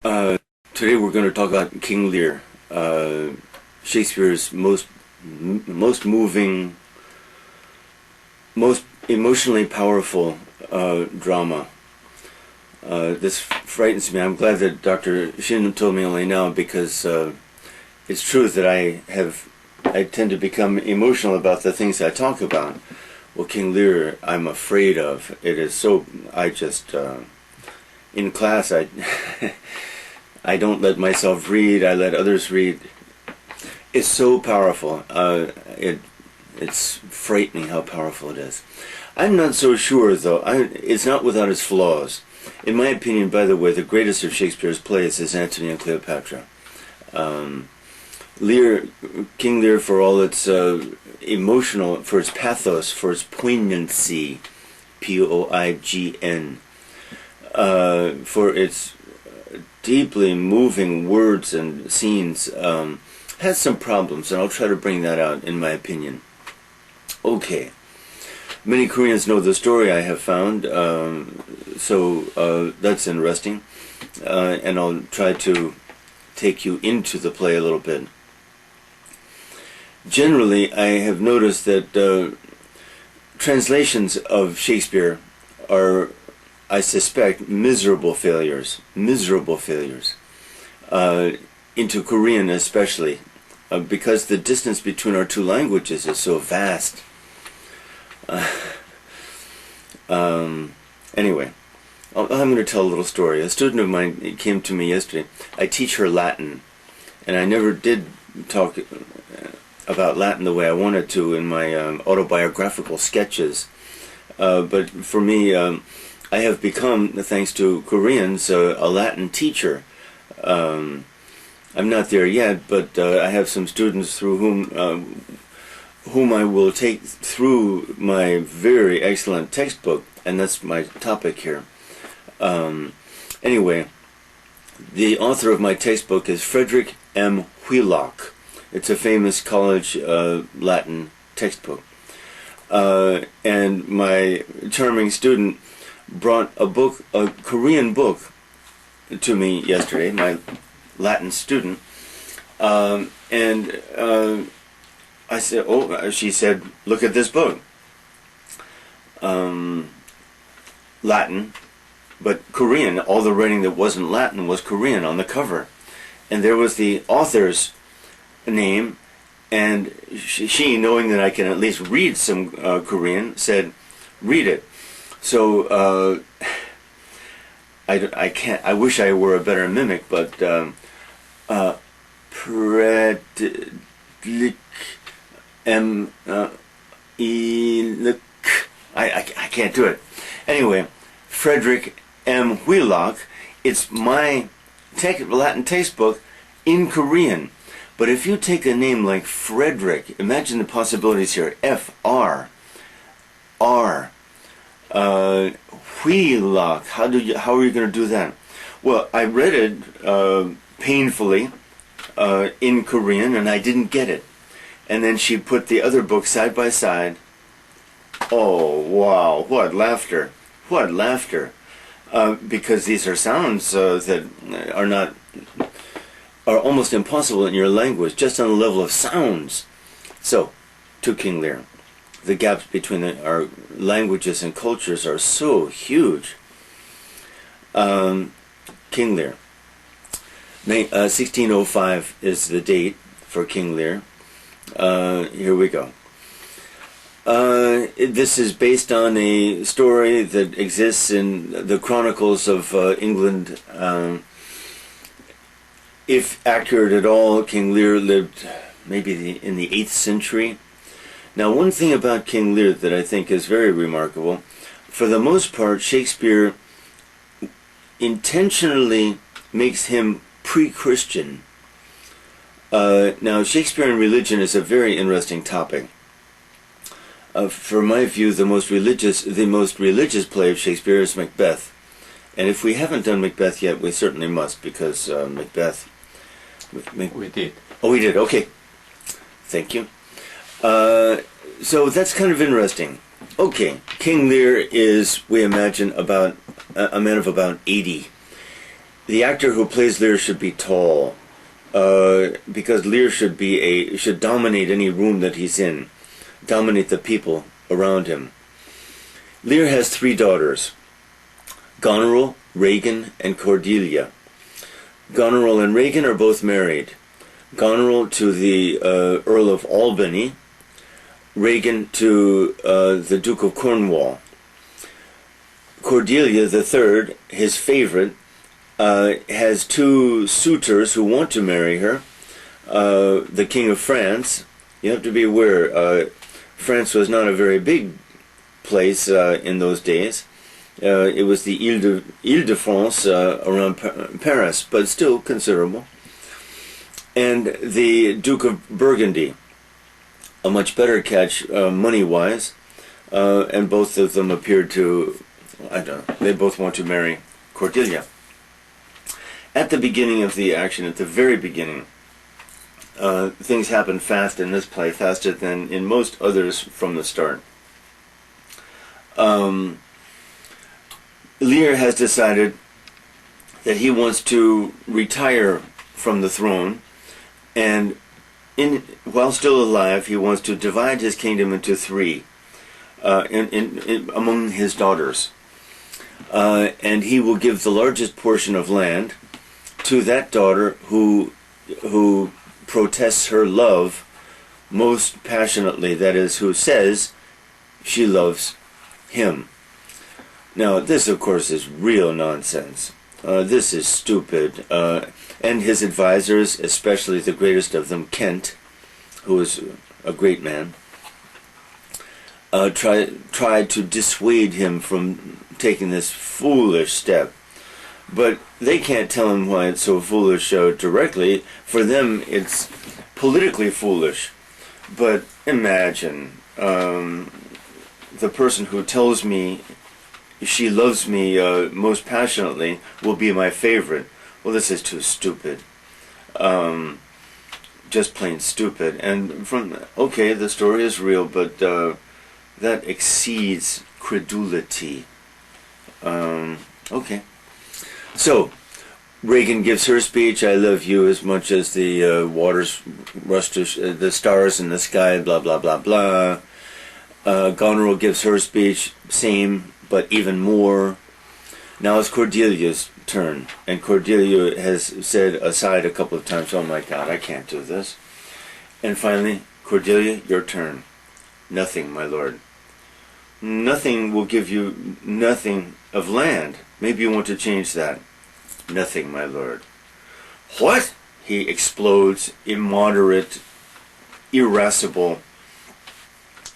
Uh, Today we're going to talk about King Lear, Shakespeare's most moving, most emotionally powerful drama. This frightens me. I'm glad that Dr. Shin told me only now, because it's true that I tend to become emotional about the things I talk about. Well, King Lear, I'm afraid of. It is so. In class, I don't let myself read. I let others read. It's so powerful. It's frightening how powerful it is. I'm not so sure, though. It's not without its flaws. In my opinion, by the way, the greatest of Shakespeare's plays is Antony and Cleopatra. Lear, King Lear, for all its emotional, for its pathos, for its poignancy, Poign, for its deeply moving words and scenes, has some problems, and I'll try to bring that out in my opinion. Okay. Many Koreans know the story, I have found, so that's interesting, and I'll try to take you into the play a little bit. Generally, I have noticed that translations of Shakespeare are, I suspect, miserable failures, into Korean especially, because the distance between our two languages is so vast. Anyway, I'm going to tell a little story. A student of mine came to me yesterday. I teach her Latin, and I never did talk about Latin the way I wanted to in my autobiographical sketches. But for me, I have become, thanks to Koreans, a Latin teacher. I'm not there yet, but I have some students through whom I will take through my very excellent textbook, and that's my topic here. Anyway, the author of my textbook is Frederick M. Wheelock. It's a famous college Latin textbook. And my charming student brought a Korean book to me yesterday, my Latin student, and I said, "Oh," she said, "Look at this book." Latin, but Korean. All the writing that wasn't Latin was Korean on the cover, and there was the author's name, and she, knowing that I can at least read some Korean, said, "Read it." So I can't. I wish I were a better mimic, but Predlik M E I can't do it. Anyway, Frederick M. Wheelock. It's my Latin textbook in Korean. But if you take a name like Frederick, imagine the possibilities here. F-R, R, Wheelock. How are you going to do that? Well, I read it painfully in Korean, and I didn't get it. And then she put the other book side by side. Oh, wow, what laughter. What laughter. Because these are sounds that are almost impossible in your language, just on the level of sounds. So, to King Lear. The gaps between our languages and cultures are so huge. King Lear. 1605 is the date for King Lear. Here we go. This is based on a story that exists in the chronicles of England. If accurate at all, King Lear lived maybe in the 8th century. Now, one thing about King Lear that I think is very remarkable, for the most part, Shakespeare intentionally makes him pre-Christian. Now, Shakespeare and religion is a very interesting topic. For my view, the most religious play of Shakespeare is Macbeth. And if we haven't done Macbeth yet, we certainly must, because Macbeth... We did. Oh, we did. Okay. Thank you. So that's kind of interesting. Okay, King Lear is, we imagine, about a man of about 80. the actor who plays Lear should be tall, because Lear should dominate any room that he's in, dominate the people around him. Lear has 3 daughters, Goneril, Regan, and Cordelia. Goneril and Regan are both married. Goneril to the Earl of Albany, Regan to the Duke of Cornwall. Cordelia the third, his favorite, has 2 suitors who want to marry her. The King of France. You have to be aware, France was not a very big place in those days. It was the Ile-de-France around Paris, but still considerable. And the Duke of Burgundy, a much better catch money-wise, and both of them appeared to, I don't know, they both want to marry Cordelia. At the beginning of the action, at the very beginning, things happen fast in this play, faster than in most others from the start. Lear has decided that he wants to retire from the throne, and while still alive, he wants to divide his kingdom into 3 among his daughters. And he will give the largest portion of land to that daughter who protests her love most passionately, that is, who says she loves him. Now, this, of course, is real nonsense. This is stupid. And his advisors, especially the greatest of them, Kent, who is a great man, tried to dissuade him from taking this foolish step. But they can't tell him why it's so foolish directly. For them, it's politically foolish. But imagine the person who tells me she loves me most passionately will be my favorite. Well, this is too stupid. Just plain stupid. And okay, the story is real, but that exceeds credulity. Okay. So, Regan gives her speech, I love you as much as the waters rush to the stars in the sky, blah, blah, blah, blah. Goneril gives her speech, same, but even more. Now it's Cordelia's turn, and Cordelia has said aside a couple of times, oh my God, I can't do this. And finally, Cordelia, your turn. Nothing, my lord. Nothing will give you nothing of land. Maybe you want to change that. Nothing, my lord. What? He explodes, immoderate, irascible,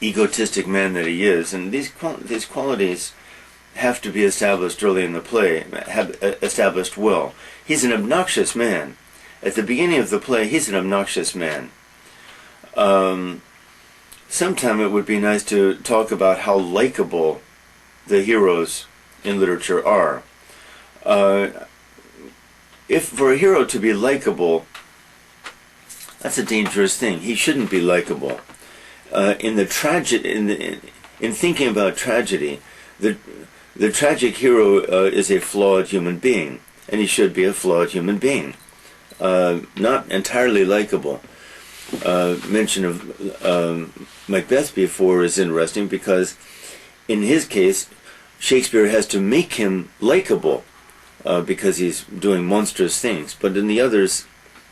egotistic man that he is. And these qualities have to be established early in the play, have established well. He's an obnoxious man. At the beginning of the play, he's an obnoxious man. Sometime it would be nice to talk about how likable the heroes in literature are. If for a hero to be likable, that's a dangerous thing. He shouldn't be likable. In thinking about tragedy, the tragic hero is a flawed human being, and he should be a flawed human being, not entirely likable. Mention of Macbeth before is interesting because, in his case, Shakespeare has to make him likable because he's doing monstrous things. But in the others,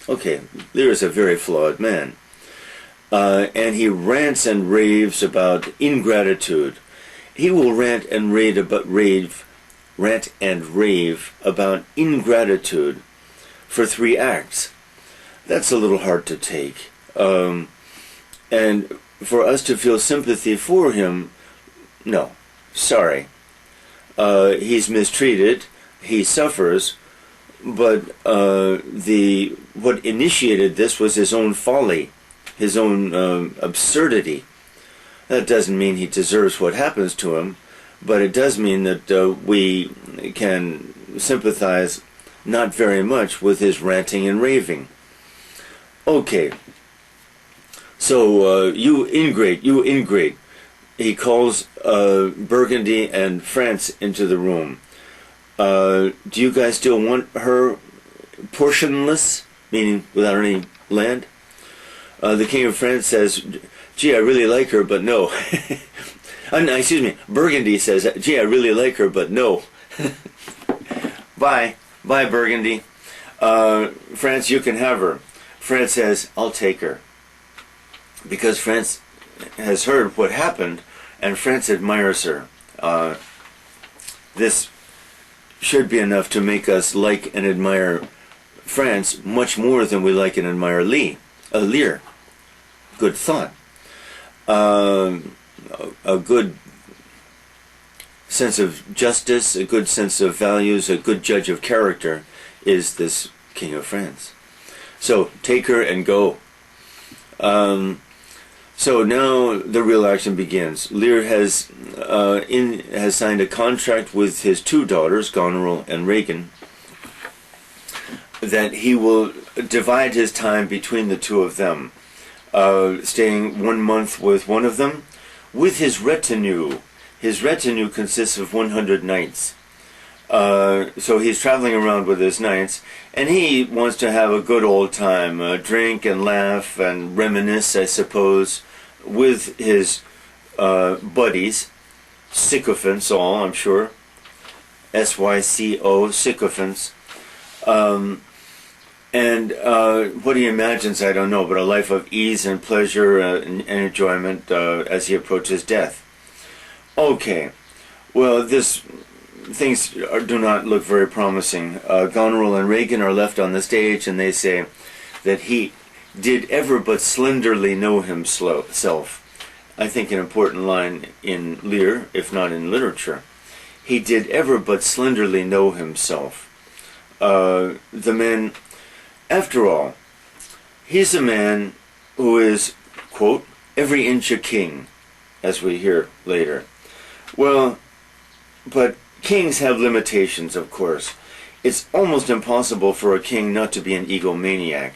okay, Lear is a very flawed man. And he rants and raves about ingratitude. He will rant and rave about ingratitude for 3 acts. That's a little hard to take. And for us to feel sympathy for him, no, sorry. He's mistreated, he suffers, but what initiated this was his own folly, his own absurdity. That doesn't mean he deserves what happens to him, but it does mean that we can sympathize not very much with his ranting and raving. Okay, so you ingrate. He calls Burgundy and France into the room. Do you guys still want her portionless, meaning without any land? The King of France says, gee, I really like her, but no. Excuse me, Burgundy says, gee, I really like her, but no. Bye. Bye, Burgundy. France, you can have her. France says, I'll take her. Because France has heard what happened, and France admires her. This should be enough to make us like and admire France much more than we like and admire Lear. Good thought. A good sense of justice, a good sense of values, a good judge of character is this King of France. So take her and go. So now the real action begins. Lear has signed a contract with his two daughters, Goneril and Regan, that he will divide his time between the two of them, staying 1 month with one of them, with his retinue. His retinue consists of 100 knights. So he's traveling around with his knights, and he wants to have a good old time, drink and laugh and reminisce, I suppose, with his buddies, sycophants all, I'm sure, SYCO, sycophants, and what he imagines, I don't know, but a life of ease and pleasure and enjoyment as he approaches death. Okay, well, things do not look very promising. Goneril and Regan are left on the stage, and they say that he did ever but slenderly know himself. I think an important line in Lear, if not in literature. He did ever but slenderly know himself. The man, after all, he's a man who is, quote, every inch a king, as we hear later. Well, but kings have limitations, of course. It's almost impossible for a king not to be an egomaniac.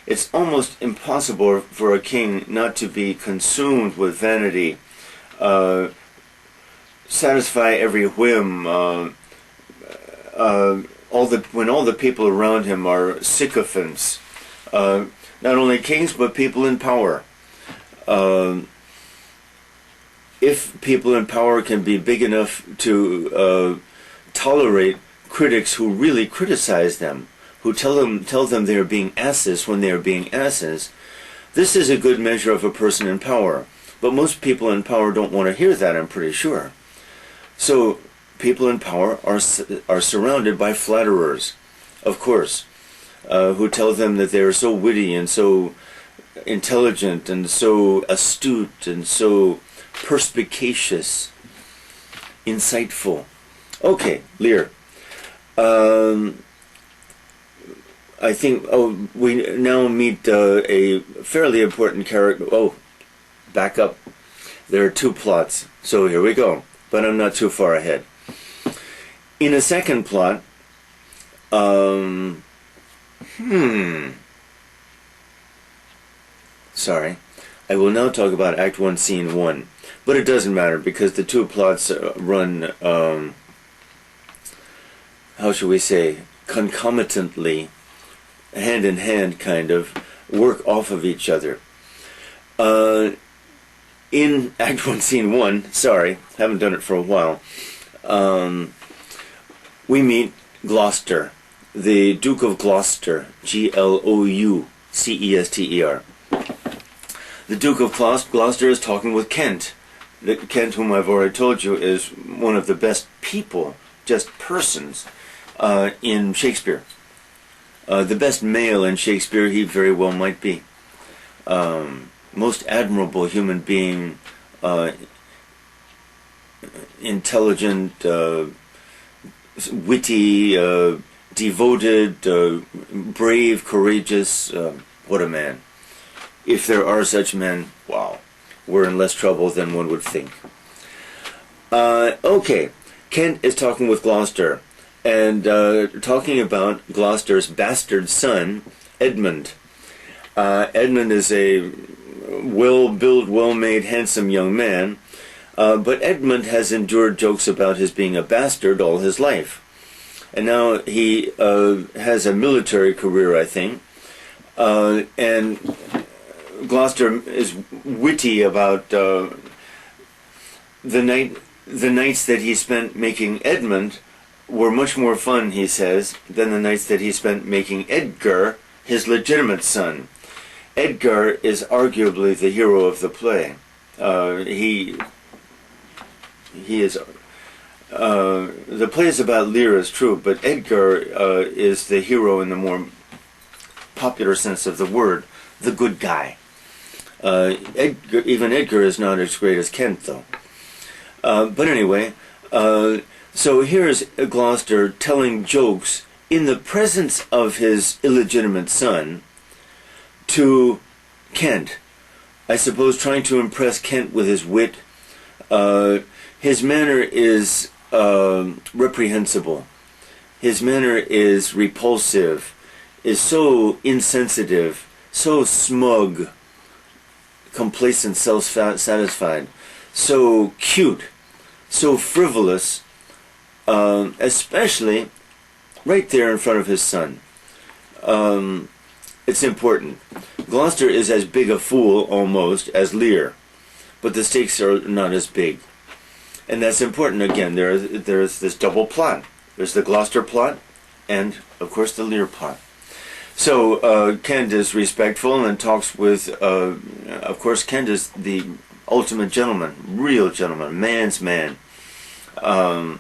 It's almost impossible for a king not to be consumed with vanity, satisfy every whim, when all the people around him are sycophants, not only kings but people in power. If people in power can be big enough to tolerate critics who really criticize them, who tell them they are being asses when they are being asses, this is a good measure of a person in power. But most people in power don't want to hear that, I'm pretty sure. So people in power are surrounded by flatterers, of course, who tell them that they are so witty and so intelligent and so astute and so perspicacious, insightful. Okay, Lear. I think, we now meet a fairly important character. Oh, back up. There are two plots. So here we go. But I'm not too far ahead. In a second plot, sorry. I will now talk about Act 1, Scene 1. But it doesn't matter because the two plots run, how shall we say, concomitantly, hand in hand, kind of, work off of each other. In Act 1, Scene 1, sorry, haven't done it for a while, we meet Gloucester, the Duke of Gloucester, Gloucester. The Duke of Gloucester is talking with Kent. Kent, whom I've already told you, is one of the best people, just persons, in Shakespeare. The best male in Shakespeare he very well might be. Most admirable human being, intelligent, witty, devoted, brave, courageous. What a man. If there are such men, wow, we're in less trouble than one would think. Okay, Kent is talking with Gloucester, and talking about Gloucester's bastard son, Edmund. Edmund is a well-built, well-made, handsome young man, but Edmund has endured jokes about his being a bastard all his life. and now he has a military career, I think. And Gloucester is witty about the nights that he spent making Edmund were much more fun, he says, than the nights that he spent making Edgar, his legitimate son. Edgar is arguably the hero of the play. He is. The play is about Lear, is true, but Edgar is the hero in the more popular sense of the word, the good guy. Even Edgar is not as great as Kent, though. But anyway, so here's Gloucester telling jokes in the presence of his illegitimate son to Kent. I suppose trying to impress Kent with his wit. His manner is reprehensible. His manner is repulsive, is so insensitive, so smug, complacent, self-satisfied, so cute, so frivolous, especially right there in front of his son. It's important. Gloucester is as big a fool, almost, as Lear, but the stakes are not as big. And that's important. Again, there's this double plot. There's the Gloucester plot, and, of course, the Lear plot. So Kent is respectful and talks with, of course, Kent is the ultimate gentleman, real gentleman, man's man. A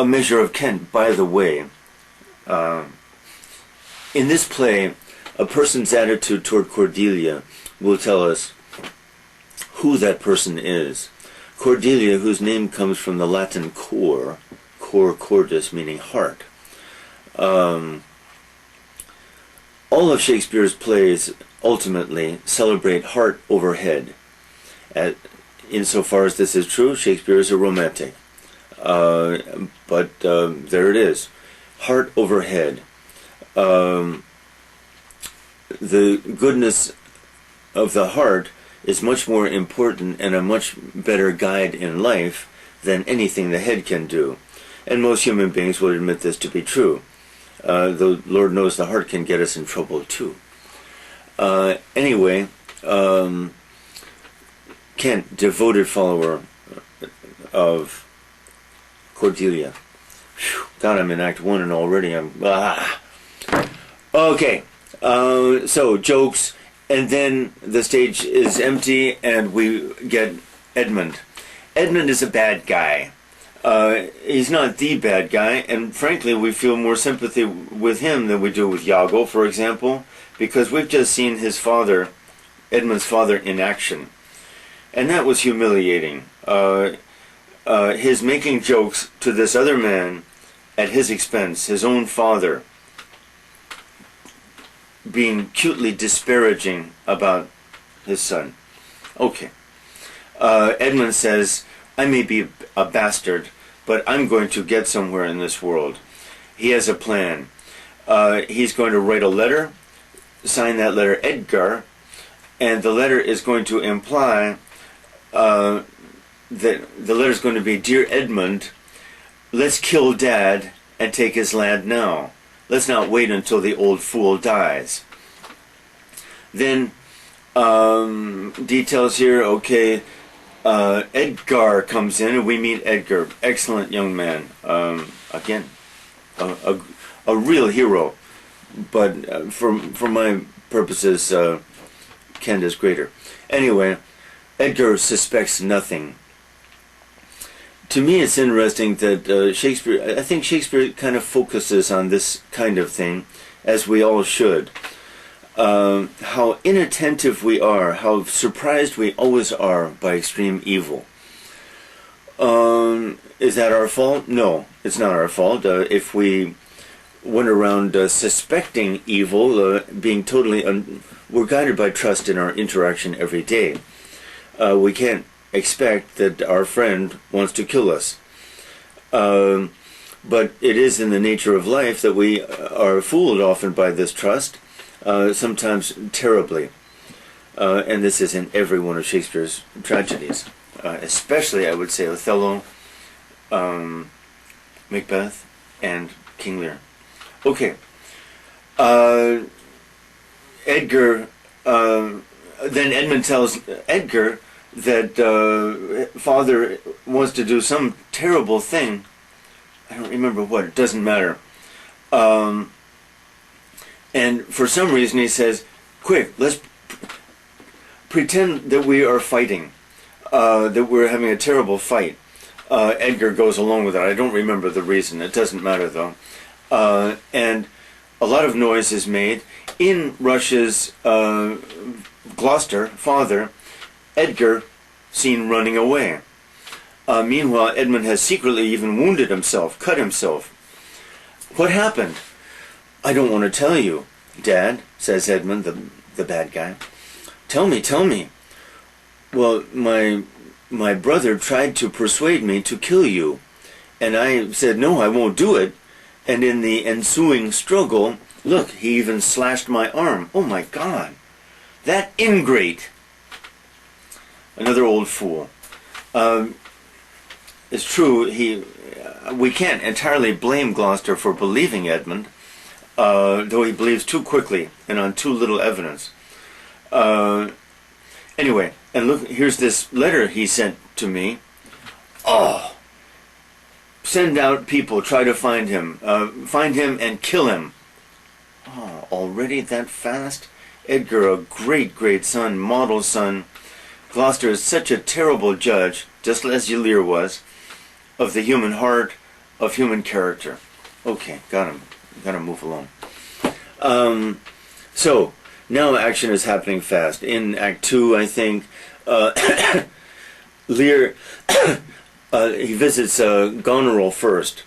measure of Kent, by the way. In this play, a person's attitude toward Cordelia will tell us who that person is. Cordelia, whose name comes from the Latin cor cordis, meaning heart. All of Shakespeare's plays ultimately celebrate heart over head. Insofar as this is true, Shakespeare is a romantic. But there it is. Heart over head. The goodness of the heart is much more important and a much better guide in life than anything the head can do. And most human beings will admit this to be true. Though Lord knows the heart can get us in trouble too. Anyway, Kent, devoted follower of Cordelia. Whew, God, I'm in Act 1 and already I'm... Okay, so jokes, and then the stage is empty and we get Edmund. Edmund is a bad guy. He's not the bad guy, and frankly we feel more sympathy with him than we do with Iago, for example, because we've just seen his father, Edmund's father, in action. And that was humiliating. His making jokes to this other man at his expense, his own father, being cutely disparaging about his son. Okay. Edmund says, I may be a bastard, but I'm going to get somewhere in this world. He has a plan. He's going to write a letter, sign that letter Edgar, and the letter is going to imply that the letter is going to be, Dear Edmund, let's kill Dad and take his land now. Let's not wait until the old fool dies. Then, details here, okay, Edgar comes in and we meet Edgar. Excellent young man. Again, a real hero. But for my purposes, Kent is greater. Anyway, Edgar suspects nothing. To me, it's interesting that Shakespeare, I think Shakespeare kind of focuses on this kind of thing, as we all should. How inattentive we are, how surprised we always are by extreme evil. Is that our fault? No, it's not our fault. If we went around suspecting evil, being totally... we're guided by trust in our interaction every day. We can't expect that our friend wants to kill us. But it is in the nature of life that we are fooled often by this trust, sometimes terribly. And this is in every one of Shakespeare's tragedies. Especially, I would say, Othello Macbeth and King Lear. Okay. Edgar, then Edmund tells Edgar that father wants to do some terrible thing. I don't remember what, it doesn't matter. And for some reason he says, quick, let's pretend that we are fighting, that we're having a terrible fight. Edgar goes along with it. I don't remember the reason. It doesn't matter, though. And a lot of noise is made. In rushes Gloucester, father, Edgar, seen running away. Meanwhile, Edmund has secretly even wounded himself, cut himself. What happened? I don't want to tell you, Dad, says Edmund, the bad guy. Tell me. Well, my brother tried to persuade me to kill you, and I said, no, I won't do it. And in the ensuing struggle, look, he even slashed my arm. Oh my God, that ingrate. Another old fool. It's true, we can't entirely blame Gloucester for believing Edmund, though he believes too quickly and on too little evidence. Anyway, and look, here's this letter he sent to me. Oh, send out people, try to find him and kill him. Oh, already that fast? Edgar, a great son, model son. Gloucester is such a terrible judge, just as Lear was, of the human heart, of human character. Okay, got him. Gotta move along. So, now action is happening fast. In Act 2, I think, Lear, he visits Goneril first.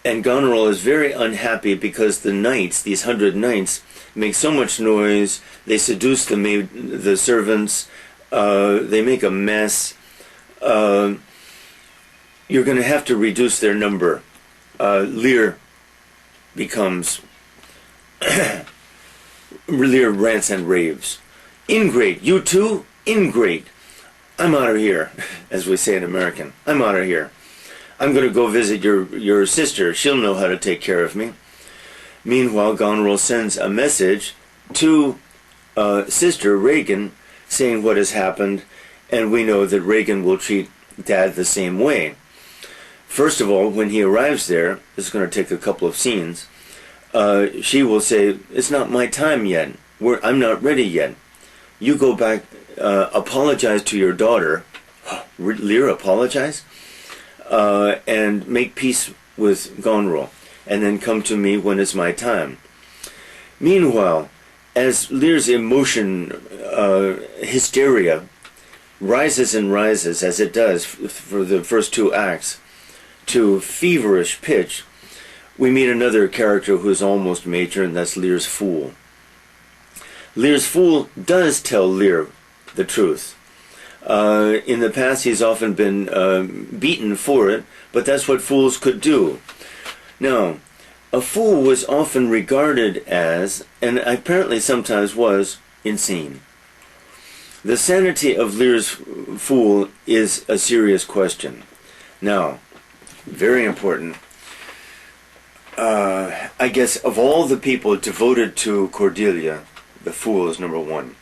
And Goneril is very unhappy because the knights, these 100 knights, make so much noise. They seduce the servants. They make a mess. You're going to have to reduce their number. Lear becomes... Lear rants and raves. Ingrate, you too? Ingrate. I'm out of here, as we say in American. I'm out of here. I'm going to go visit your sister. She'll know how to take care of me. Meanwhile, Goneril sends a message to Sister Regan saying what has happened, and we know that Regan will treat Dad the same way. First of all, when he arrives there, this is going to take a couple of scenes, she will say, it's not my time yet. I'm not ready yet. You go back, apologize to your daughter. Lear apologize? And make peace with Goneril, and then come to me when it's my time. Meanwhile, as Lear's emotion, hysteria, rises and rises, as it does for the first 2 acts, to feverish pitch, we meet another character who's almost major, and that's Lear's fool. Lear's fool does tell Lear the truth. In the past, he's often been beaten for it, but that's what fools could do. Now, a fool was often regarded as, and apparently sometimes was, insane. The sanity of Lear's fool is a serious question. Now, very important. I guess of all the people devoted to Cordelia, the fool is number 1.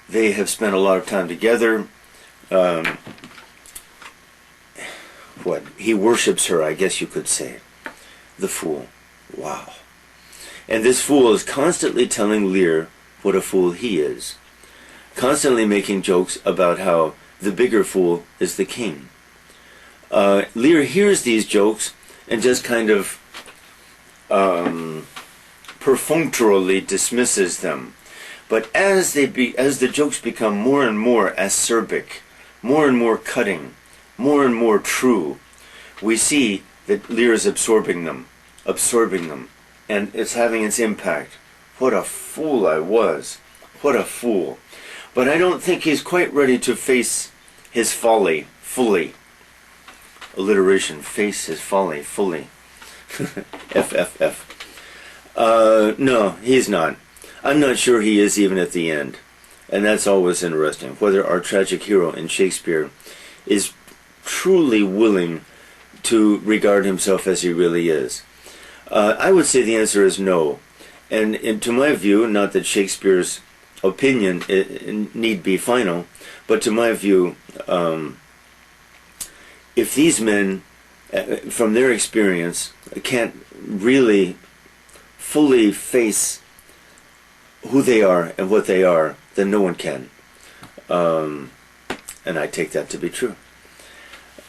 They have spent a lot of time together. He worships her, I guess you could say. The fool. Wow. And this fool is constantly telling Lear what a fool he is. Constantly making jokes about how the bigger fool is the king. Lear hears these jokes and just kind of perfunctorily dismisses them. But as the jokes become more and more acerbic, more and more cutting, more and more true, we see that Lear is absorbing them, and it's having its impact. What a fool I was. What a fool. But I don't think he's quite ready to face his folly fully. Alliteration, face his folly fully. FFF. No, he's not. I'm not sure he is even at the end. And that's always interesting. Whether our tragic hero in Shakespeare is truly willing to regard himself as he really is? I would say the answer is no. And to my view, not that Shakespeare's opinion need be final, but to my view, if these men, from their experience, can't really fully face who they are and what they are, then no one can. And I take that to be true.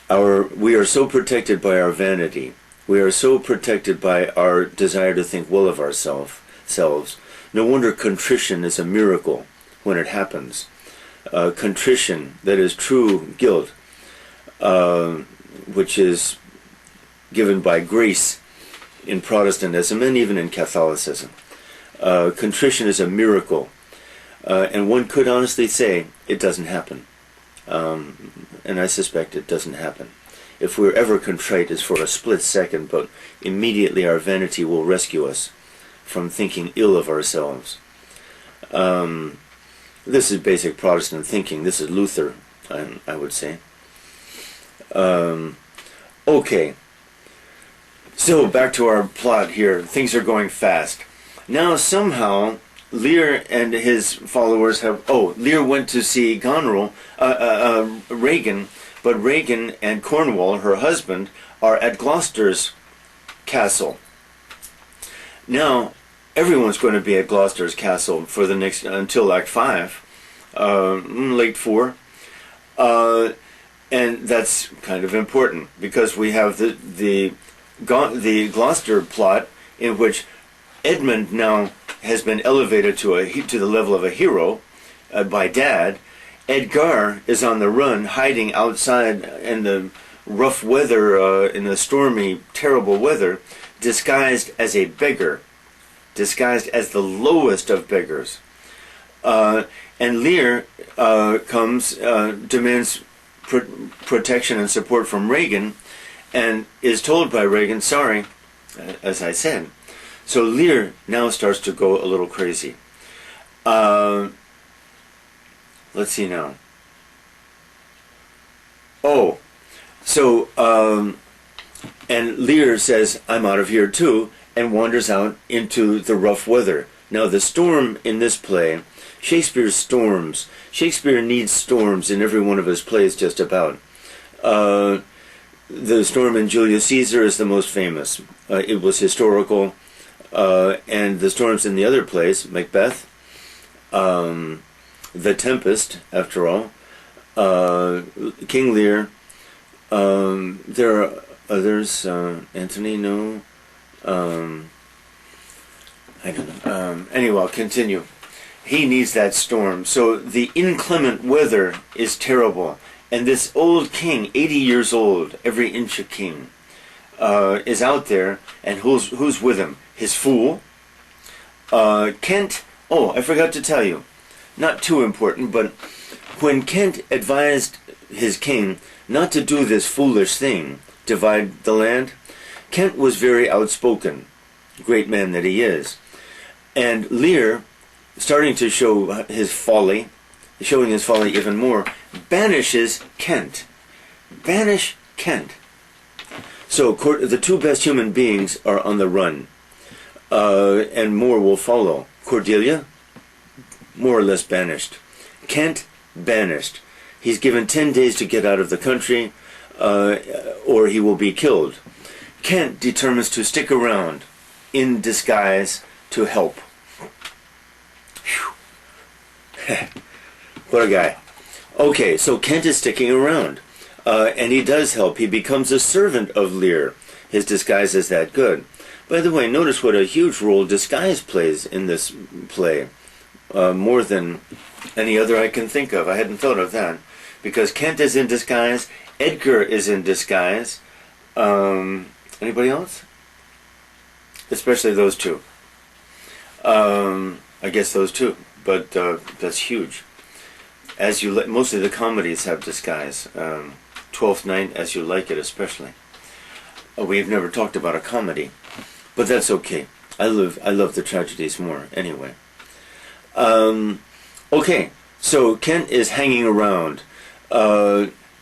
We are so protected by our vanity. We are so protected by our desire to think well of ourselves. No wonder contrition is a miracle when it happens. Contrition, that is true guilt, which is given by grace in Protestantism and even in Catholicism. Contrition is a miracle. And one could honestly say it doesn't happen. And I suspect it doesn't happen. If we're ever contrite, it's for a split second, but immediately our vanity will rescue us from thinking ill of ourselves. This is basic Protestant thinking. This is Luther, I would say. Okay. So, back to our plot here. Things are going fast. Now, somehow, Lear and his followers have... Lear went to see Regan, but Regan and Cornwall, her husband, are at Gloucester's castle. Now, everyone's going to be at Gloucester's castle for the next... until Act 5, late 4. And that's kind of important, because we have the Gloucester plot in which Edmund now has been elevated to the level of a hero by Dad. Edgar is on the run, hiding outside in the rough weather, in the stormy, terrible weather, disguised as a beggar, disguised as the lowest of beggars. And Lear comes, demands protection and support from Regan, and is told by Regan, sorry, as I said. So Lear now starts to go a little crazy. Let's see now. And Lear says, I'm out of here too, and wanders out into the rough weather. Now the storm in this play, Shakespeare's storms. Shakespeare needs storms in every one of his plays just about. The storm in Julius Caesar is the most famous. It was historical. And the storms in the other plays, Macbeth, The Tempest, after all, King Lear, there are others, Antony, no, I don't know. Anyway, I'll continue. He needs that storm. So the inclement weather is terrible. And this old king, 80 years old, every inch a king, is out there, and who's with him? His fool, Kent. I forgot to tell you, not too important, but when Kent advised his king not to do this foolish thing, divide the land, Kent was very outspoken, great man that he is. And Lear, starting to show his folly, showing his folly even more, banishes Kent. Banish Kent. So the two best human beings are on the run. And more will follow. Cordelia, more or less banished. Kent, banished. He's given 10 days to get out of the country, or he will be killed. Kent determines to stick around in disguise to help. What a guy. Okay, so Kent is sticking around. And he does help. He becomes a servant of Lear. His disguise is that good. By the way, notice what a huge role disguise plays in this play. More than any other I can think of. I hadn't thought of that. Because Kent is in disguise. Edgar is in disguise. Anybody else? Especially those two. I guess those two. But that's huge. Mostly the comedies have disguise. Twelfth Night, As You Like It, especially. We've never talked about a comedy, but that's okay. I love the tragedies more, anyway. Okay, so Kent is hanging around.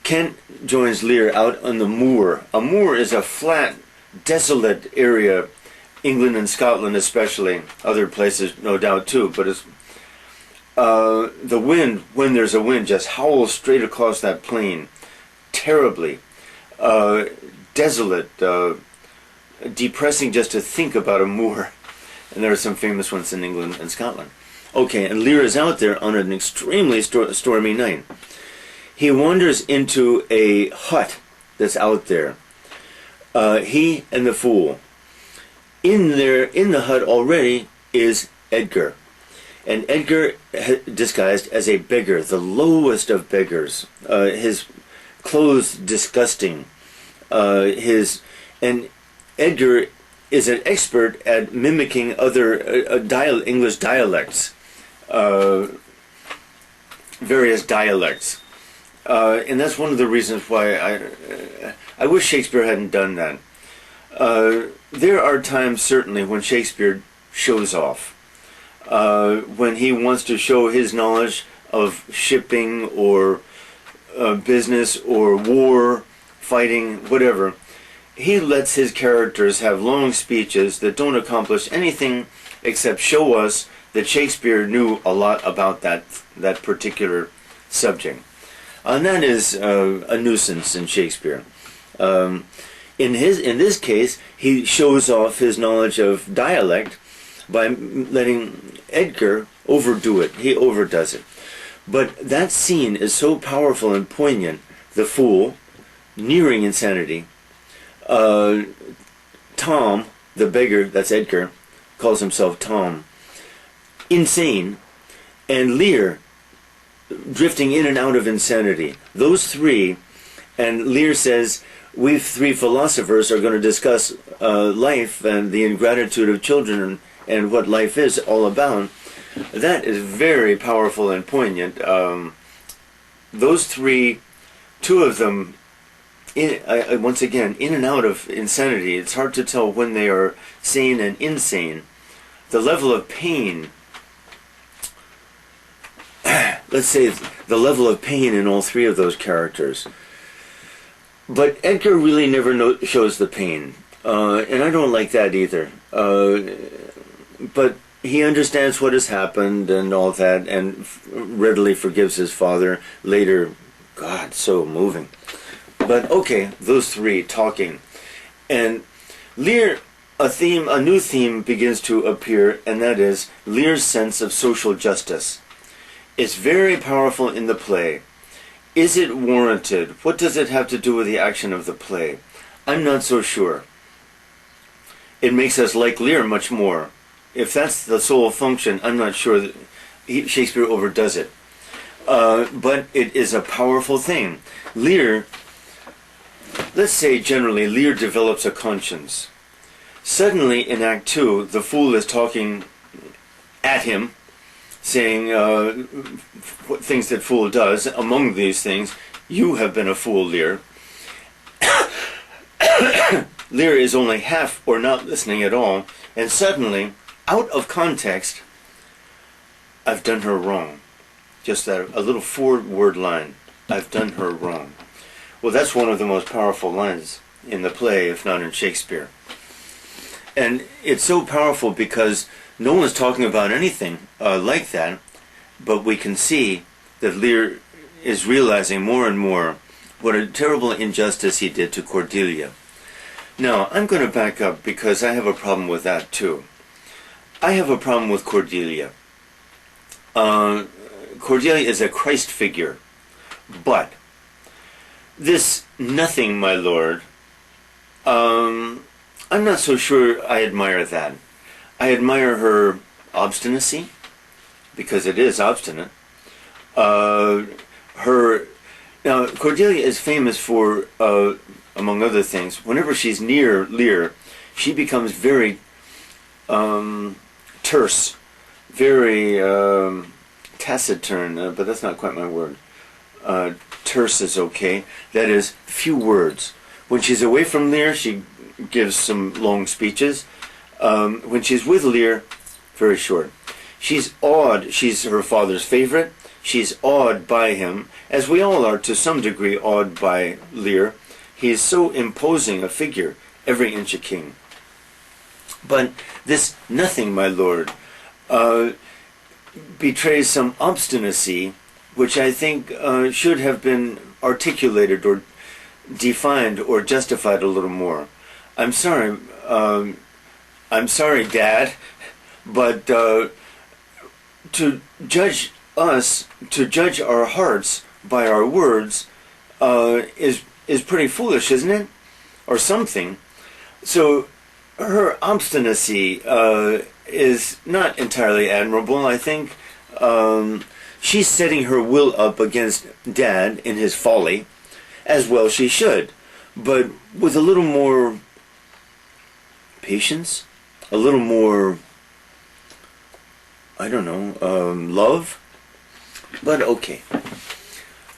Kent joins Lear out on the moor. A moor is a flat, desolate area, England and Scotland especially, other places no doubt too, but it's, the wind, when there's a wind, just howls straight across that plain, terribly. Desolate, depressing just to think about a moor. And there are some famous ones in England and Scotland. Okay, and Lear is out there on an extremely stormy night. He wanders into a hut that's out there. He and the fool. In the hut already is Edgar. And Edgar, disguised as a beggar, the lowest of beggars. His clothes disgusting. And Edgar is an expert at mimicking other English dialects, various dialects. And that's one of the reasons why I wish Shakespeare hadn't done that. There are times, certainly, when Shakespeare shows off. When he wants to show his knowledge of shipping or business or war, fighting, whatever, he lets his characters have long speeches that don't accomplish anything except show us that Shakespeare knew a lot about that particular subject. And that is a nuisance in Shakespeare. In this case, he shows off his knowledge of dialect by letting Edgar overdo it. He overdoes it. But that scene is so powerful and poignant. The fool, nearing insanity. Tom, the beggar, that's Edgar, calls himself Tom, insane. And Lear, drifting in and out of insanity. Those three, and Lear says, we three philosophers are going to discuss life and the ingratitude of children and what life is all about. That is very powerful and poignant. Those three, two of them, once again, in and out of insanity. It's hard to tell when they are sane and insane. The level of pain, let's say the level of pain in all three of those characters. But Edgar really never shows the pain. And I don't like that either. But he understands what has happened and all that, and readily forgives his father later. God, so moving. But okay, those three talking. And Lear, a new theme begins to appear, and that is Lear's sense of social justice. It's very powerful in the play. Is it warranted? What does it have to do with the action of the play? I'm not so sure. It makes us like Lear much more. If that's the sole function, I'm not sure that Shakespeare overdoes it. But it is a powerful thing. Lear, let's say generally, Lear develops a conscience. Suddenly, in Act 2, the fool is talking at him, saying things that fool does. Among these things, you have been a fool, Lear. Lear is only half or not listening at all, and suddenly, out of context, I've done her wrong. Just that, a little four-word line. I've done her wrong. Well, that's one of the most powerful lines in the play, if not in Shakespeare. And it's so powerful because no one's talking about anything like that, but we can see that Lear is realizing more and more what a terrible injustice he did to Cordelia. Now, I'm going to back up because I have a problem with that too. I have a problem with Cordelia. Cordelia is a Christ figure, but this nothing, my lord, I'm not so sure I admire that. I admire her obstinacy, because it is obstinate. Now, Cordelia is famous for, among other things, whenever she's near Lear, she becomes very terse, very taciturn, but that's not quite my word. Terse is okay. That is, few words. When she's away from Lear, she gives some long speeches. When she's with Lear, very short. She's odd. She's her father's favorite. She's awed by him, as we all are to some degree awed by Lear. He is so imposing a figure, every inch a king. But this nothing, my lord, betrays some obstinacy, which I think should have been articulated or defined or justified a little more. I'm sorry, Dad, but to judge us, to judge our hearts by our words, is pretty foolish, isn't it? Or something. So her obstinacy is not entirely admirable, I think. She's setting her will up against Dad in his folly, as well she should, but with a little more patience, a little more, I don't know, love. But okay.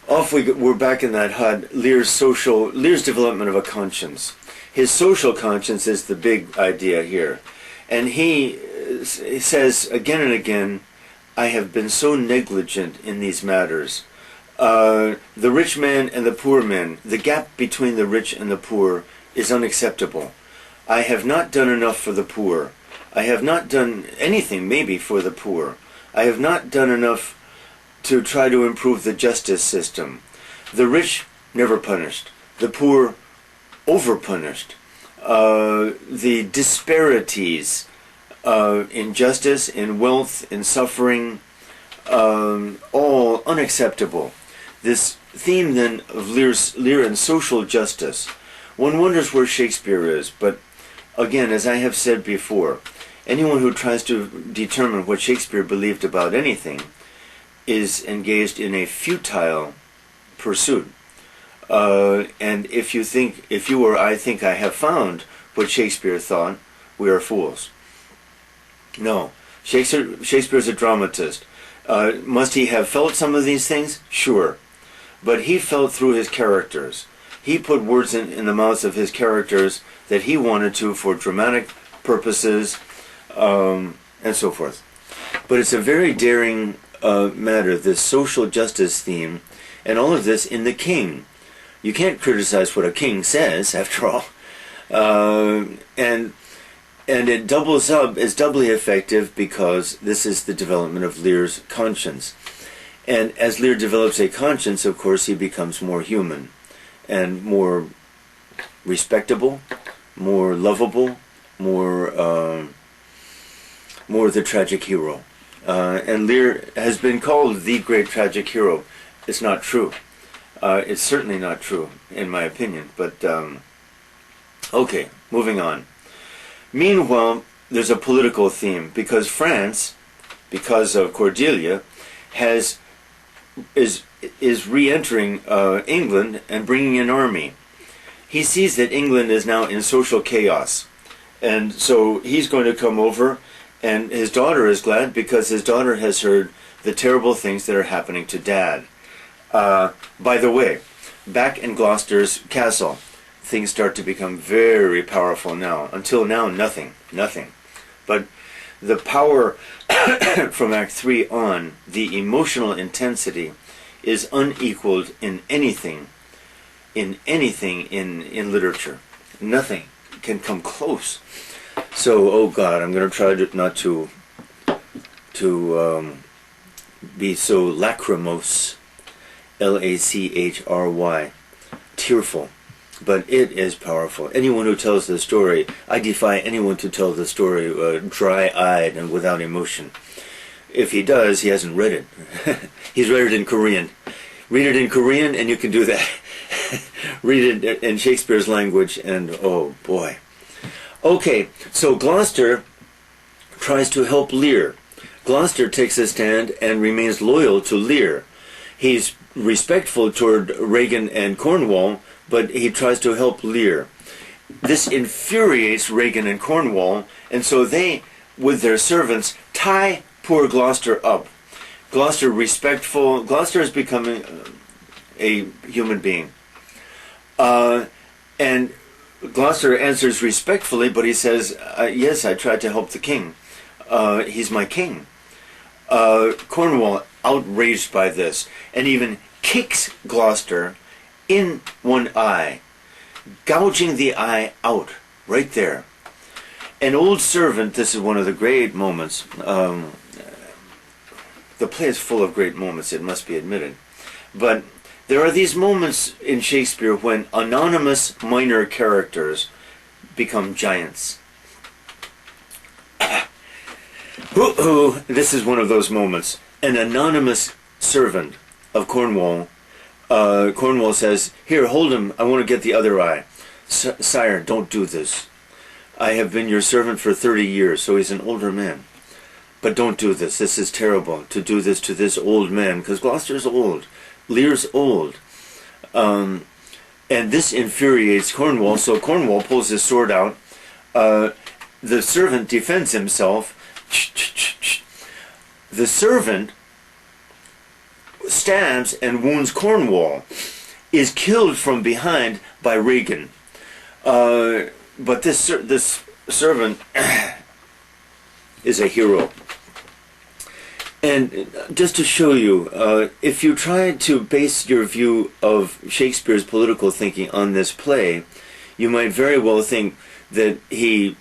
We're back in that hut. Lear's development of a conscience. His social conscience is the big idea here. And he says again and again, I have been so negligent in these matters. The rich man and the poor man, the gap between the rich and the poor is unacceptable. I have not done enough for the poor. I have not done anything maybe for the poor. I have not done enough to try to improve the justice system. The rich never punished. The poor over-punished. The disparities in justice, in wealth, in suffering, all unacceptable. This theme then of Lear and social justice, one wonders where Shakespeare is, but again, as I have said before, anyone who tries to determine what Shakespeare believed about anything is engaged in a futile pursuit. And if you or I think I have found what Shakespeare thought, we are fools. No, Shakespeare's a dramatist. Must he have felt some of these things? Sure. But he felt through his characters. He put words in the mouths of his characters that he wanted to for dramatic purposes, and so forth. But it's a very daring matter, this social justice theme, and all of this in the king. You can't criticize what a king says, after all. And it doubles up, is doubly effective because this is the development of Lear's conscience. And as Lear develops a conscience, of course, he becomes more human and more respectable, more lovable, more the tragic hero. And Lear has been called the great tragic hero. It's not true. It's certainly not true, in my opinion. But, okay, moving on. Meanwhile, there's a political theme, because France, because of Cordelia, is re-entering England and bringing an army. He sees that England is now in social chaos, and so he's going to come over, and his daughter is glad because his daughter has heard the terrible things that are happening to Dad. By the way, back in Gloucester's castle, things start to become very powerful now. Until now, nothing. But the power from Act 3 on, the emotional intensity, is unequaled in anything in literature. Nothing can come close. So, oh God, I'm going to try not to be so lachrymose, L-A-C-H-R-Y, tearful. But it is powerful. Anyone who tells the story, I defy anyone to tell the story dry-eyed and without emotion. If he does, he hasn't read it. He's read it in Korean. Read it in Korean and you can do that. Read it in Shakespeare's language and oh boy. Okay, so Gloucester tries to help Lear. Gloucester takes a stand and remains loyal to Lear. He's respectful toward Regan and Cornwall, but he tries to help Lear. This infuriates Regan and Cornwall, and so they, with their servants, tie poor Gloucester up. Gloucester is becoming a human being. And Gloucester answers respectfully, but he says, yes, I tried to help the king. He's my king. Cornwall outraged by this and even kicks Gloucester in one eye, gouging the eye out right there. An old servant, this is one of the great moments. The play is full of great moments, it must be admitted. But there are these moments in Shakespeare when anonymous minor characters become giants. This is one of those moments. An anonymous servant of Cornwall, Cornwall says, "Here, hold him, I want to get the other eye." "Sire, don't do this. I have been your servant for 30 years, so he's an older man. But don't do this. This is terrible, to do this to this old man, because Gloucester's old. Lear's old." And this infuriates Cornwall, so Cornwall pulls his sword out. The servant defends himself. The servant stabs and wounds Cornwall, is killed from behind by Regan. But this servant is a hero. And just to show you, if you try to base your view of Shakespeare's political thinking on this play, you might very well think that he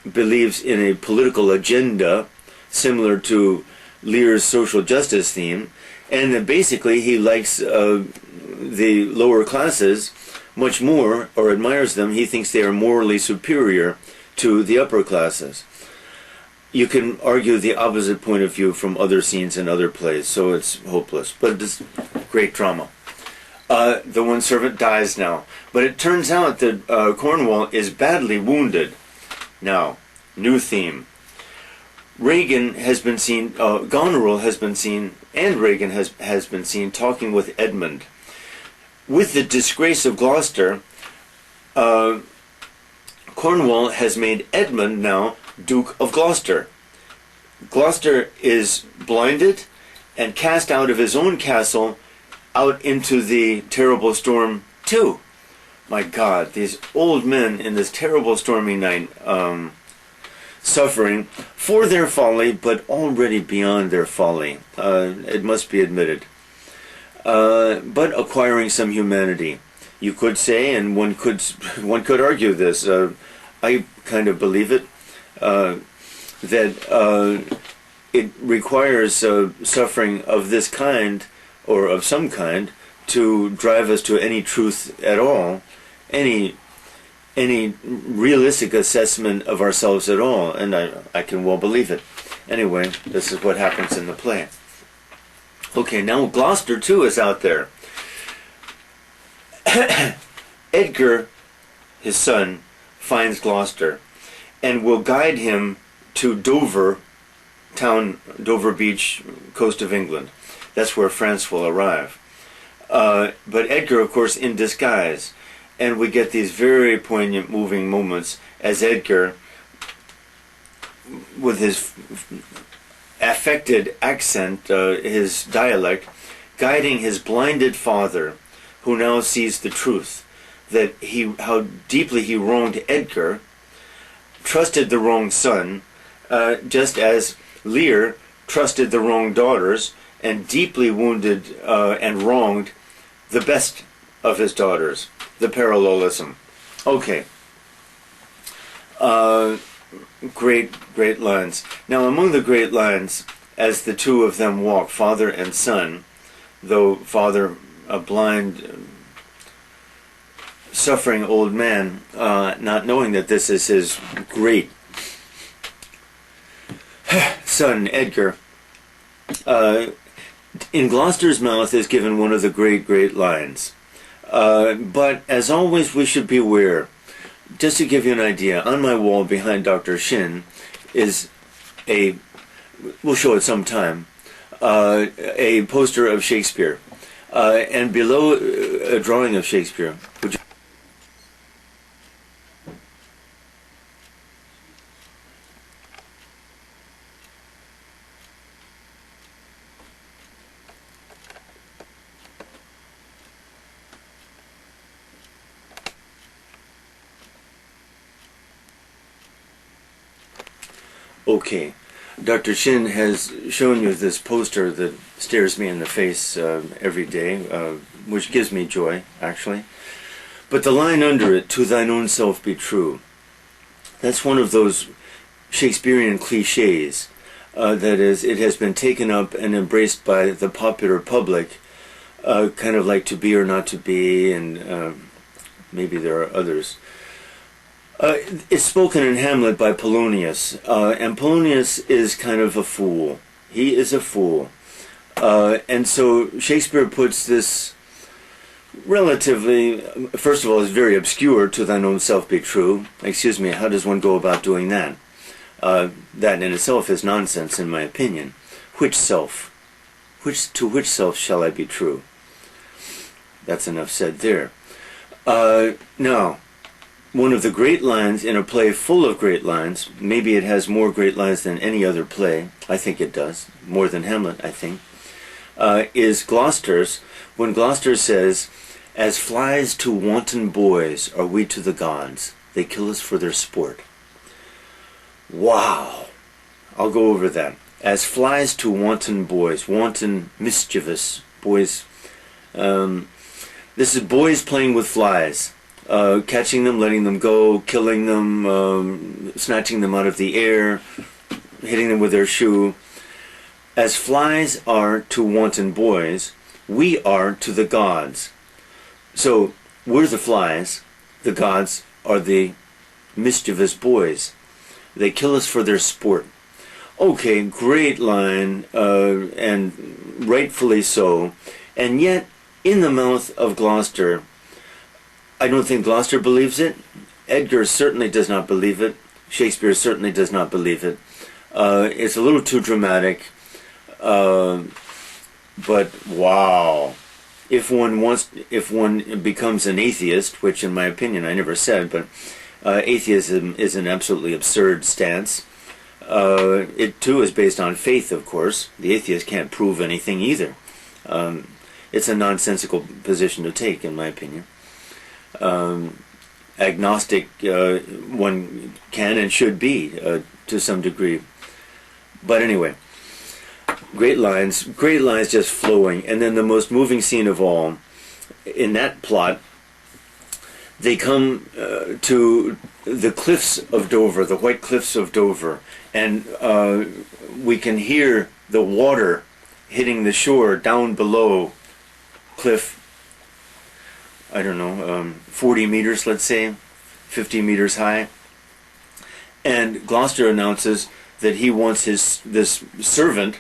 believes in a political agenda similar to Lear's social justice theme, and that basically he likes the lower classes much more, or admires them. He thinks they are morally superior to the upper classes. You can argue the opposite point of view from other scenes in other plays, so it's hopeless. But it's great drama. The one servant dies now. But it turns out that Cornwall is badly wounded. Now, new theme. Regan has been seen, Goneril has been seen, and Regan has been seen talking with Edmund. With the disgrace of Gloucester, Cornwall has made Edmund now Duke of Gloucester. Gloucester is blinded and cast out of his own castle out into the terrible storm too. My God, these old men in this terrible stormy night, suffering for their folly, but already beyond their folly, it must be admitted. But acquiring some humanity, you could say, and one could argue this. I kind of believe it, that it requires suffering of this kind, or of some kind, to drive us to any truth at all, any realistic assessment of ourselves at all, and I can well believe it. Anyway, this is what happens in the play. Okay, now Gloucester too is out there. Edgar, his son, finds Gloucester and will guide him to Dover town, Dover Beach, coast of England. That's where France will arrive. But Edgar, of course, in disguise. And we get these very poignant, moving moments as Edgar, with his affected accent, his dialect, guiding his blinded father, who now sees the truth, that how deeply he wronged Edgar, trusted the wrong son, just as Lear trusted the wrong daughters, and deeply wounded and wronged the best of his daughters. The parallelism. Okay. Great lines. Now, among the great lines, as the two of them walk, father and son, though father, a blind, suffering old man, not knowing that this is his great son, Edgar, in Gloucester's mouth is given one of the great lines. But as always, we should beware. Just to give you an idea, on my wall behind Dr. Shin is we'll show it sometime, a poster of Shakespeare. And below a drawing of Shakespeare, which okay. Dr. Shin has shown you this poster that stares me in the face every day, which gives me joy, actually. But the line under it, "To thine own self be true," that's one of those Shakespearean cliches. That is, it has been taken up and embraced by the popular public, kind of like "To be or not to be," and maybe there are others. It's spoken in Hamlet by Polonius, and Polonius is kind of a fool. He is a fool. And so Shakespeare puts this relatively, first of all, is very obscure, "To thine own self be true." Excuse me, how does one go about doing that? That in itself is nonsense, in my opinion. Which self? To which self shall I be true? That's enough said there. Now, one of the great lines in a play full of great lines, maybe it has more great lines than any other play, I think it does, more than Hamlet, I think, is Gloucester's, when Gloucester says, "As flies to wanton boys are we to the gods, they kill us for their sport." Wow! I'll go over that. As flies to wanton boys, wanton, mischievous boys. This is boys playing with flies, catching them, letting them go, killing them, snatching them out of the air, hitting them with their shoe. As flies are to wanton boys, we are to the gods. So we're the flies, the gods are the mischievous boys. They kill us for their sport. Okay, great line, and rightfully so. And yet, in the mouth of Gloucester, I don't think Gloucester believes it. Edgar certainly does not believe it. Shakespeare certainly does not believe it. It's a little too dramatic. But wow. If one becomes an atheist, which in my opinion I never said, but atheism is an absolutely absurd stance. It too is based on faith, of course. The atheist can't prove anything either. It's a nonsensical position to take, in my opinion. Agnostic, one can and should be to some degree. But anyway, great lines just flowing. And then the most moving scene of all, in that plot, they come to the cliffs of Dover, the white cliffs of Dover, and we can hear the water hitting the shore down below cliff, I don't know, 40 meters, let's say, 50 meters high. And Gloucester announces that he wants this servant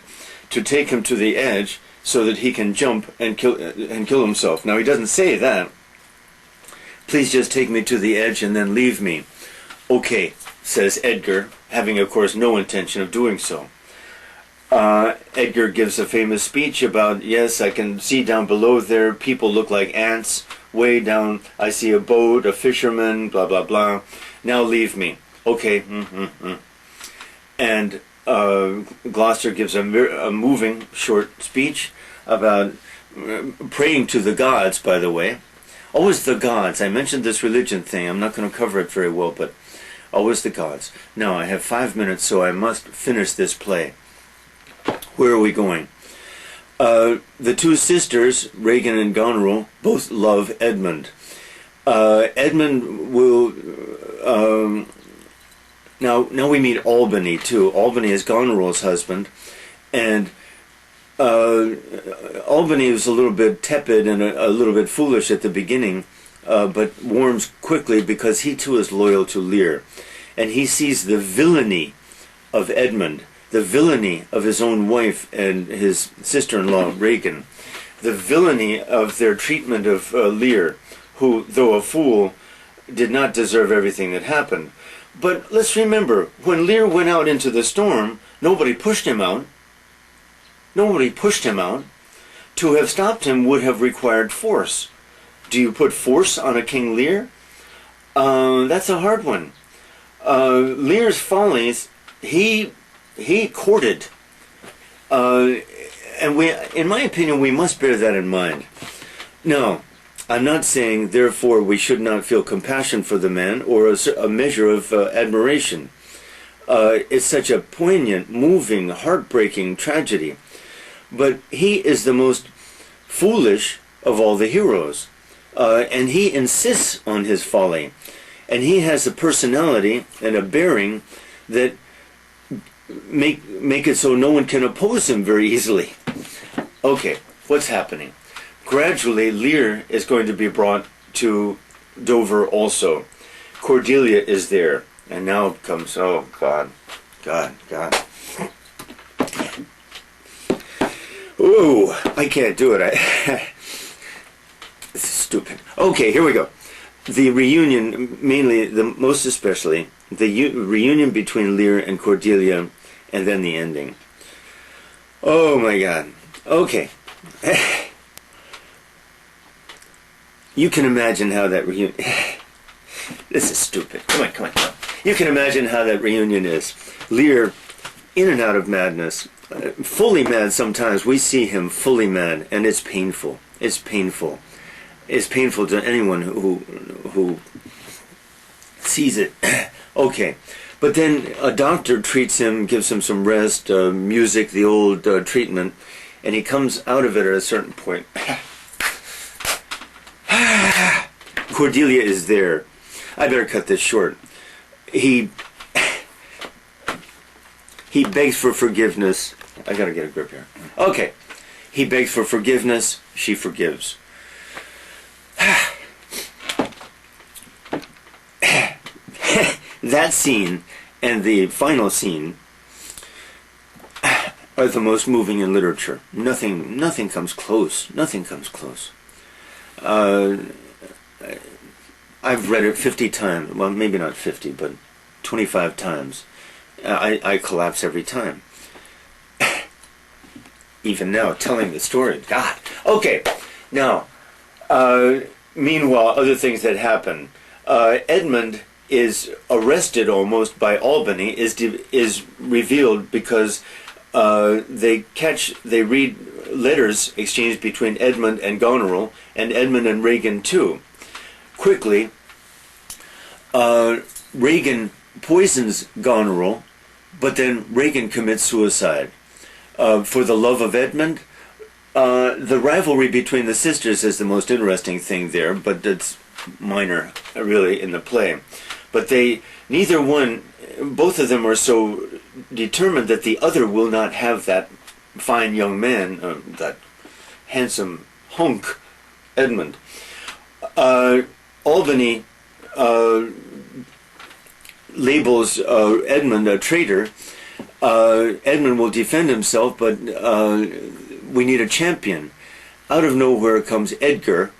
to take him to the edge so that he can jump and kill himself. Now, he doesn't say that. "Please just take me to the edge and then leave me." "Okay," says Edgar, having, of course, no intention of doing so. Edgar gives a famous speech about, "Yes, I can see down below there, people look like ants. Way down, I see a boat, a fisherman, blah, blah, blah. Now leave me." "Okay." And Gloucester gives a moving, short speech about praying to the gods, by the way. Always the gods. I mentioned this religion thing. I'm not going to cover it very well, but always the gods. Now, I have 5 minutes, so I must finish this play. Where are we going? The two sisters, Regan and Goneril, both love Edmund. Edmund will... Now we meet Albany, too. Albany is Goneril's husband, and Albany was a little bit tepid and a little bit foolish at the beginning, but warms quickly because he too is loyal to Lear. And he sees the villainy of Edmund, the villainy of his own wife and his sister-in-law, Regan, the villainy of their treatment of Lear, who, though a fool, did not deserve everything that happened. But let's remember, when Lear went out into the storm, nobody pushed him out. Nobody pushed him out. To have stopped him would have required force. Do you put force on a King Lear? That's a hard one. Lear's follies, he courted. And in my opinion, we must bear that in mind. Now, I'm not saying, therefore, we should not feel compassion for the man or a measure of admiration. It's such a poignant, moving, heartbreaking tragedy. But he is the most foolish of all the heroes. And he insists on his folly. And he has a personality and a bearing that make it so no one can oppose him very easily. Okay, what's happening? Gradually, Lear is going to be brought to Dover also. Cordelia is there. And now comes, oh God. Ooh, I can't do it. This is stupid. Okay, here we go. The reunion, most especially, the reunion between Lear and Cordelia, and then the ending. Oh my God. Okay. You can imagine how that reunion... This is stupid. Come on. You can imagine how that reunion is. Lear, in and out of madness, fully mad sometimes. We see him fully mad, and it's painful. It's painful. It's painful to anyone who sees it. Okay. But then a doctor treats him, gives him some rest, music, the old treatment, and he comes out of it at a certain point. Cordelia is there. I better cut this short. He begs for forgiveness. I gotta get a grip here. Okay. He begs for forgiveness. She forgives. That scene and the final scene are the most moving in literature. Nothing comes close. Nothing comes close. I've read it 50 times. Well, maybe not 50, but 25 times. I collapse every time. Even now, telling the story. God. Okay. Now, meanwhile, other things that happen. Edmund is arrested almost by Albany, is revealed because they read letters exchanged between Edmund and Goneril, and Edmund and Regan too. Quickly, Regan poisons Goneril, but then Regan commits suicide. For the love of Edmund, the rivalry between the sisters is the most interesting thing there, but it's minor, really, in the play. But both of them are so determined that the other will not have that fine young man, that handsome hunk, Edmund. Albany labels Edmund a traitor. Edmund will defend himself, but we need a champion. Out of nowhere comes Edgar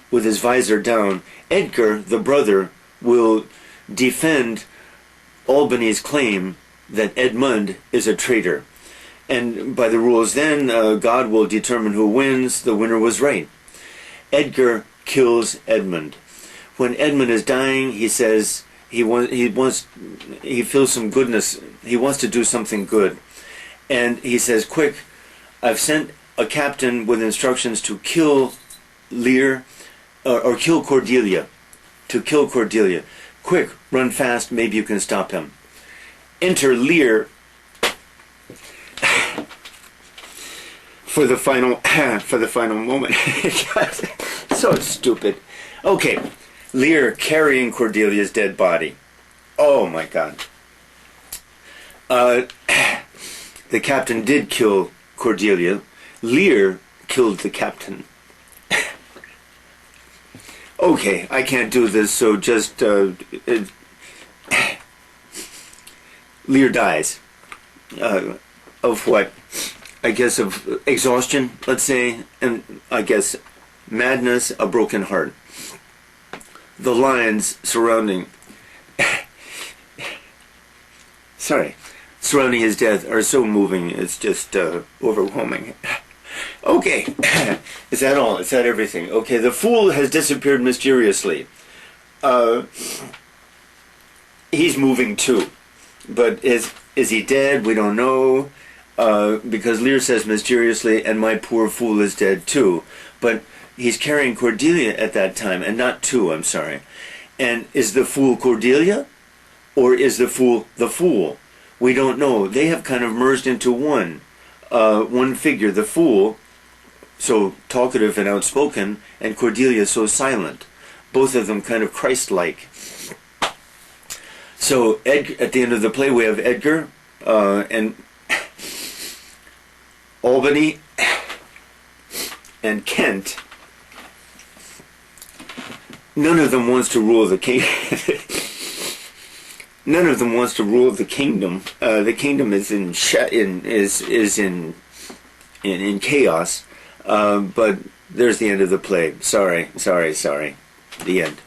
with his visor down. Edgar, the brother, will defend Albany's claim that Edmund is a traitor. And by the rules then, God will determine who wins. The winner was right. Edgar kills Edmund. When Edmund is dying, he says he feels some goodness. He wants to do something good. And he says, quick, I've sent a captain with instructions to kill Lear, or kill Cordelia. To kill Cordelia. Quick, run fast, maybe you can stop him. Enter Lear for the final moment. So stupid. Okay, Lear carrying Cordelia's dead body. Oh my God. The captain did kill Cordelia. Lear killed the captain. Okay, I can't do this, so just Lear dies. Of what? I guess of exhaustion, let's say, and I guess madness, a broken heart. The lines surrounding his death are so moving, it's just overwhelming. Okay, is that all? Is that everything? Okay, the fool has disappeared mysteriously. He's moving too, but is he dead? We don't know, because Lear says mysteriously, and my poor fool is dead too. But he's carrying Cordelia at that time, and not two, I'm sorry. And is the fool Cordelia? Or is the fool the fool? We don't know. They have kind of merged into one figure, the fool, so talkative and outspoken, and Cordelia so silent. Both of them kind of Christ-like. So at the end of the play we have Edgar and Albany and Kent. None of them wants to rule the king. None of them wants to rule the kingdom. The kingdom is in chaos. But there's the end of the play. Sorry. The end.